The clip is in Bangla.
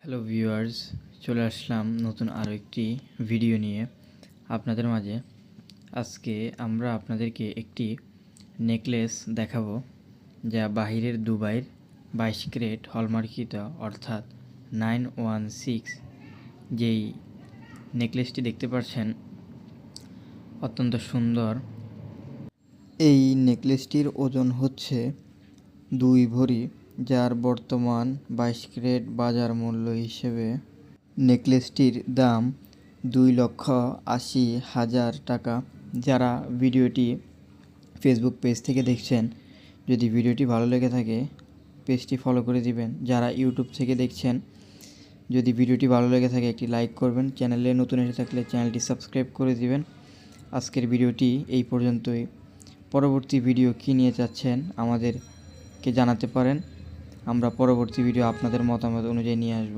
হ্যালো ভিউয়ার্স, চলে আসলাম নতুন আরও একটি ভিডিও নিয়ে আপনাদের মাঝে। আজকে আমরা আপনাদেরকে একটি নেকলেস দেখাবো যা বাহিরের দুবাইয়ের 22 ক্যারেট হলমার্কিত অর্থাৎ 916। যেই নেকলেসটি দেখতে পাচ্ছেন অত্যন্ত সুন্দর। এই নেকলেসটির ওজন হচ্ছে 2 ভরি, যার বর্তমান 22 ক্যারেট বাজার মূল্য হিসেবে নেকলেসটির দাম 2,80,000 টাকা। যারা ভিডিওটি ফেসবুক পেজ থেকে দেখছেন, যদি ভিডিওটি ভালো লেগে থাকে পেজটি ফলো করে দিবেন। যারা ইউটিউব থেকে দেখছেন, যদি ভিডিওটি ভালো লেগে থাকে একটি লাইক করবেন। চ্যানেলে নতুন এসে থাকলে চ্যানেলটি সাবস্ক্রাইব করে দিবেন। আজকের ভিডিওটি এই পর্যন্তই। পরবর্তী ভিডিও কী নিয়ে চাচ্ছেন আমাদেরকে জানাতে পারেন। আমরা পরবর্তী ভিডিও আপনাদের মতামত অনুযায়ী নিয়ে আসব।